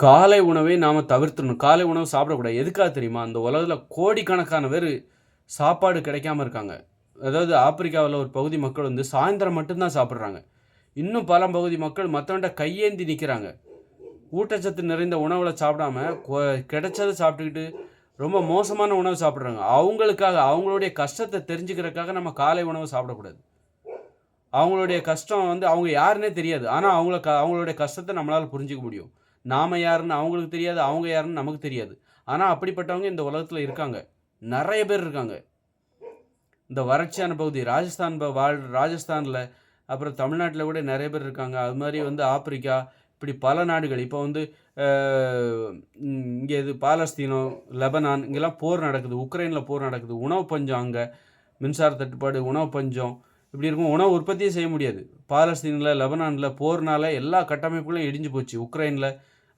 காலை உணவை நாம தவிர்த்துடணும். காலை உணவு சாப்பிடக்கூடாது. எதுக்காக தெரியுமா? அந்த உலகத்தில கோடிக்கணக்கான பேரு சாப்பாடு கிடைக்காம இருக்காங்க. அதாவது ஆப்பிரிக்காவுல ஒரு பகுதி மக்கள் வந்து சாயந்தரம் மட்டும் தான் சாப்பிடுறாங்க. இன்னும் பல பகுதி மக்கள் மத்தவன்ட்ட கையேந்தி நிக்கிறாங்க. ஊட்டச்சத்து நிறைந்த உணவுகள சாப்பிடாம, கிடைச்சத சாப்பிட்டுக்கிட்டு ரொம்ப மோசமான உணவு சாப்பிடுறாங்க. அவங்களுக்காக, அவங்களுடைய கஷ்டத்த தெரிஞ்சுக்கிறதுக்காக நம்ம காலை உணவு சாப்பிடக்கூடாது. அவங்களுடைய கஷ்டம் வந்து அவங்க யாருன்னே தெரியாது. ஆனா அவங்களுடைய கஷ்டத்த நம்மளால புரிஞ்சுக்க முடியும். நாம யாருன்னு அவங்களுக்கு தெரியாது. அவங்க யாருன்னு நமக்கு தெரியாது. ஆனா அப்படிப்பட்டவங்க இந்த உலகத்துல இருக்காங்க. நெறைய பேர் இருக்காங்க. இந்த வறட்சியான பகுதி ராஜஸ்தான்ல, அப்புறம் தமிழ்நாட்டுல கூட நெறைய பேர் இருக்காங்க. அது மாரி வந்து ஆப்பிரிக்கா, இப்படி பல நாடுகள். இப்போ வந்து அ இங்க இது பாலஸ்தீனம், லெபனான் இங்கெல்லாம் போர் நடக்குது. உக்ரைன்ல போர் நடக்குது. உணவு பஞ்சம் அங்க. மின்சார தட்டுப்பாடு, உணவு பஞ்சம் இப்படி இருக்கும். உணவு உற்பத்தியே செய்ய முடியாது. பாலஸ்தீன்ல, லெபனான்ல போர்னால எல்லா கட்டமைப்புகளும் இடிஞ்சு போச்சு. உக்ரைன்ல.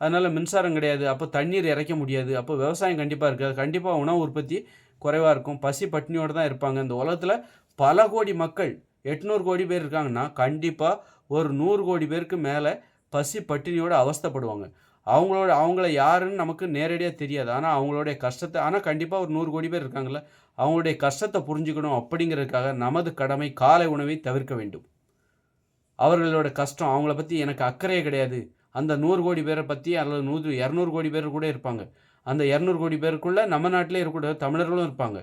அதனால மின்சாரம் கிடையாது. அப்போ தண்ணீர் இறைக்க முடியாது. அப்போ விவசாயம் கண்டிப்பா இருக்காது. கண்டிப்பா உணவு உற்பத்தி குறைவா இருக்கும். பசி பட்டினியோட தான் இருப்பாங்க. இந்த உலகத்துல பல கோடி மக்கள் 800 கோடி பேர் இருக்காங்கன்னா, கண்டிப்பா ஒரு 100 கோடி பேருக்கு மேல பசி பட்டினியோட அவஸ்தைப்படுவாங்க. அவங்கள யாருன்னு நமக்கு நேரடியா தெரியாது. ஆனா அவங்களுடைய கஷ்டத்த ஆனா கண்டிப்பா ஒரு 100 கோடி பேர் இருக்காங்கல்ல. அவங்களுடைய கஷ்டத்த புரிஞ்சுக்கணும் அப்படிங்கிறதுக்காக நமது கடமை காலை உணவை தவிர்க்க வேண்டும். அவர்களோட கஷ்டம் அவங்கள பத்தி எனக்கு அக்கறையே கிடையாது. அந்த 100 கோடி பேர பத்தி அல்லது 100, 200 கோடி பேர் கூட இருப்பாங்க. அந்த 200 கோடி பேருக்குள்ள நம்ம நாட்டிலே இருக்கக்கூடிய தமிழர்களும் இருப்பாங்க.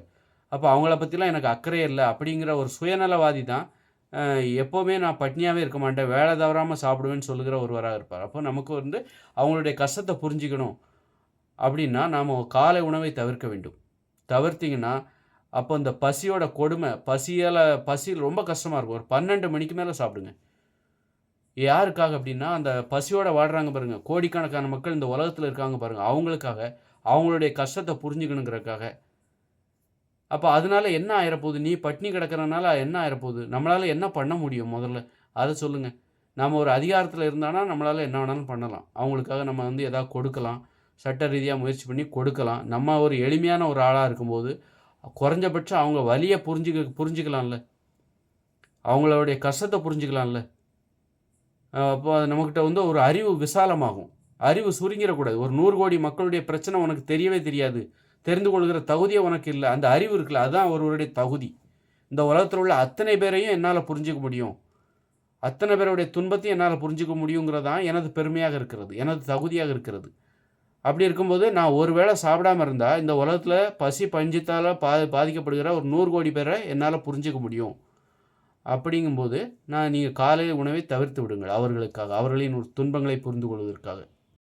அப்ப அவங்கள பத்திலாம் எனக்கு அக்கறையே இல்ல அப்படிங்கிற ஒரு சுயநலவாதி தான் எப்பவுமே நான் பட்னியாவே இருக்க மாட்டேன். வேலை தவறாம சாப்பிடுவேன்னு சொல்லுகிற ஒருவரா இருப்பார். அப்போ நமக்கு வந்து அவங்களுடைய கஷ்டத்த புரிஞ்சுக்கணும் அப்படின்னா, நாம காலை உணவை தவிர்க்க வேண்டும். தவிர்த்தீங்கன்னா, அப்போ இந்த பசியோட கொடுமை, பசி ரொம்ப கஷ்டமா இருக்கும். ஒரு 12 மணிக்கு மேல சாப்பிடுங்க. யாருக்காக அப்படின்னா, அந்த பசியோட வாடுறாங்க பாருங்க. கோடிக்கணக்கான மக்கள் இந்த உலகத்துல இருக்காங்க பாருங்க. அவங்களுக்காக, அவங்களுடைய கஷ்டத்த புரிஞ்சுக்கணுங்கிறதுக்காக. அப்ப அதனால என்ன ஆயிறப்போகுது? நீ பட்டினி கிடக்கிறனால என்ன ஆயிறப்போகுது? நம்மளால என்ன பண்ண முடியும் முதல்ல? அத சொல்லுங்க. நாம ஒரு அதிகாரத்துல இருந்தானா, நம்மளால என்ன வேணாலும் பண்ணலாம். அவங்களுக்காக நம்ம வந்து ஏதாவது கொடுக்கலாம். சட்ட ரீதியா முயற்சி பண்ணி கொடுக்கலாம். நம்ம ஒரு எளிமையான ஒரு ஆளா இருக்கும்போது, குறைஞ்சபட்சம் அவங்க வலிய புரிஞ்சுக்கலாம்ல. அவங்களுடைய கஷ்டத்த புரிஞ்சுக்கலாம்ல. அப்போ அது நம்மகிட்ட வந்து ஒரு அறிவு விசாலமாகும். அறிவு சுருங்கிரக்கூடாது. ஒரு 100 கோடி மக்களுடைய பிரச்சனை உனக்கு தெரியவே தெரியாது. தெரிந்து கொள்கிற தகுதியே உனக்கு இல்ல. அந்த அறிவு இருக்குல்ல, அதுதான் ஒருவருடைய தகுதி. இந்த உலகத்துல உள்ள அத்தனை பேரையும் என்னால புரிஞ்சுக்க முடியும். அத்தனை பேருடைய துன்பத்தையும் என்னால புரிஞ்சுக்க முடியுங்கிறது தான் எனது பெருமையாக இருக்கிறது. எனது தகுதியாக இருக்கிறது. அப்படி இருக்கும்போது, நான் ஒரு வேளை சாப்பிடாம இருந்தா, இந்த உலகத்துல பசி, பஞ்சத்தால பாதிக்கப்படுகிற ஒரு 100 கோடி பேர என்னால புரிஞ்சுக்க முடியும். அப்படிங்கும்போது, நீங்க காலை உணவை தவிர்த்து விடுங்கள் அவர்களுக்காக. அவர்களின் துன்பங்களை புரிந்து கொள்வதற்காக.